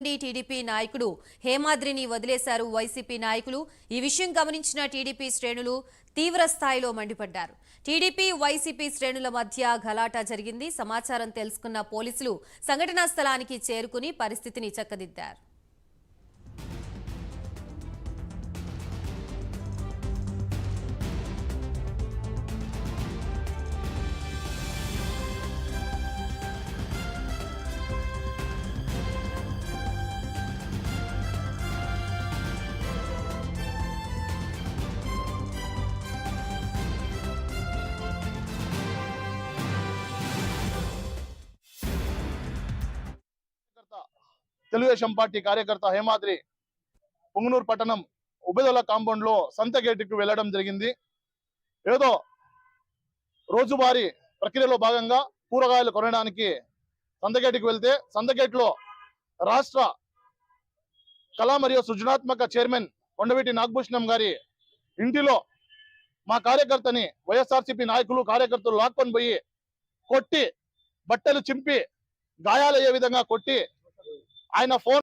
TDP నాయకుడు హేమాద్రిని వదిలేశారు YCP నాయకులు. ఈ విషయం గమనించిన టీడీపీ శ్రేణులు తీవ్ర స్థాయిలో మండిపడ్డారు. టీడీపీ వైసీపీ శ్రేణుల మధ్య గలాటా జరిగింది. సమాచారం తెలుసుకున్న పోలీసులు సంఘటనా స్థలానికి చేరుకుని పరిస్థితిని చక్కదిద్దారు. తెలుగుదేశం పార్టీ కార్యకర్త హేమాద్రి పుంగనూరు పట్టణం ఉబేదొల్ల కాంపౌండ్ లో సంత గేటుకు వెళ్లడం జరిగింది. ఏదో రోజువారీ ప్రక్రియలో భాగంగా కూరగాయలు కొనడానికి సంత గేటుకు వెళ్తే సంత గేట్లో రాష్ట్ర కళా మరియు సృజనాత్మక చైర్మన్ కొండవీటి నాగభూషణం గారి ఇంటిలో మా కార్యకర్తని వైఎస్ఆర్సీపీ నాయకులు కార్యకర్తలు లాక్కొని పోయి కొట్టి బట్టలు చింపి గాయాలయ్యే విధంగా కొట్టి ఆయన ఫోన్